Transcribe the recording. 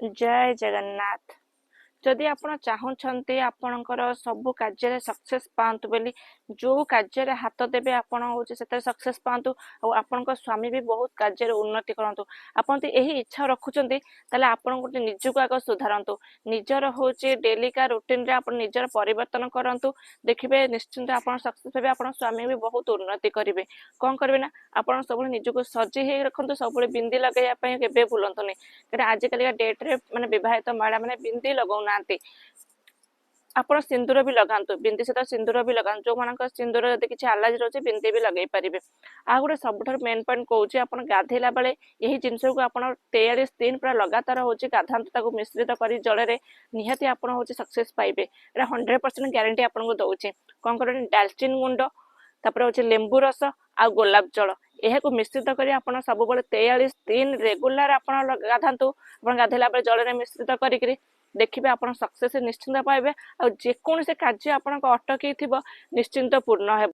जय जगन्नाथ। जदि आपण चाहूँଛନ୍ତି ଆପଣଙ୍କର ସବୁ କାର୍ଯ୍ୟରେ ସକ୍ସେସ୍ ପାଆନ୍ତୁ ବୋଲି ଯୋଉ କାର୍ଯ୍ୟରେ ହାତ ଦେବେ ଆପଣ ହେଉଛି ସେଥିରେ ସକ୍ସେସ୍ ପାଆନ୍ତୁ ଆଉ ଆପଣଙ୍କ ସ୍ୱାମୀ ବି ବହୁତ କାର୍ଯ୍ୟରେ ଉନ୍ନତି କରନ୍ତୁ। ଆପଣ ଯଦି ଏହି ଇଚ୍ଛା ରଖୁଛନ୍ତି ତାହେଲେ ଆପଣ ଗୋଟେ ନିଜକୁ ଆଗ ସୁଧାରନ୍ତୁ। ନିଜର ହେଉଛି ଡେଲିକା ରୁଟିନରେ ଆପଣ ନିଜର ପରିବର୍ତ୍ତନ କରନ୍ତୁ। ଦେଖିବେ ନିଶ୍ଚିନ୍ତ ଆପଣ ସକ୍ସେସ୍ ହେବେ। ଆପଣ ସ୍ୱାମୀ ବି ବହୁତ ଉନ୍ନତି କରିବେ। କ'ଣ କରିବେ ନା ଆପଣ ସବୁବେଳେ ନିଜକୁ ସଜେଇ ହେଇ ରଖନ୍ତୁ। ସବୁବେଳେ ବିନ୍ଦି ଲଗାଇବା ପାଇଁ କେବେ ଭୁଲନ୍ତୁନି। କାରଣ ଆଜିକାଲିକା ଡେଟ୍ରେ ମାନେ ବିବାହିତ ମହିଳାମାନେ ବିନ୍ଦି ଲଗାଉନାହାନ୍ତି। ଆପଣ ସିନ୍ଦୁର ବି ଲଗାନ୍ତୁ। ବିନ୍ଦି ସହିତ ସିନ୍ଦୁର ବି ଲଗାନ୍ତୁ। ଯୋଉମାନଙ୍କ ସିନ୍ଦୁର ଯଦି କିଛି ଆଲାର୍ଜି ରହୁଛି ବିନ୍ଦି ବି ଲଗେଇ ପାରିବେ। ଆଉ ଗୋଟେ ସବୁଠାରୁ ମେନ୍ ପଏଣ୍ଟ କହୁଛି, ଆପଣ ଗାଧେଇଲା ବେଳେ ଏହି ଜିନିଷକୁ ଆପଣ 43 ଦିନ ପୁରା ଲଗାତାର ହେଉଛି ଗାଧାନ୍ତୁ। ତାକୁ ମିଶ୍ରିତ କରି ଜଳରେ ନିହାତି ଆପଣ ହେଉଛି ସକ୍ସେସ୍ ପାଇବେ। ଏଇଟା 100% ଗ୍ୟାରେଣ୍ଟି ଆପଣଙ୍କୁ ଦଉଛି। କ'ଣ କରିବେ, ଡାଲଚିନି ଗୁଣ୍ଡ, ତାପରେ ହେଉଛି ଲେମ୍ବୁ ରସ ଆଉ ଗୋଲାପ ଜଳ, ଏହାକୁ ମିଶ୍ରିତ କରି ଆପଣ ସବୁବେଳେ 43 ଦିନ ରେଗୁଲାର ଆପଣ ଗାଧାନ୍ତୁ। ଆପଣ ଗାଧେଇଲା ବେଳେ ଜଳରେ ମିଶ୍ରିତ କରିକିରି ଦେଖିବେ ଆପଣ ସକ୍ସେସ୍ ନିଶ୍ଚିନ୍ତ ପାଇବେ। ଆଉ ଯେକୌଣସି କାର୍ଯ୍ୟ ଆପଣଙ୍କ ଅଟକି ଥିବ ନିଶ୍ଚିନ୍ତ ପୂର୍ଣ୍ଣ ହେବ।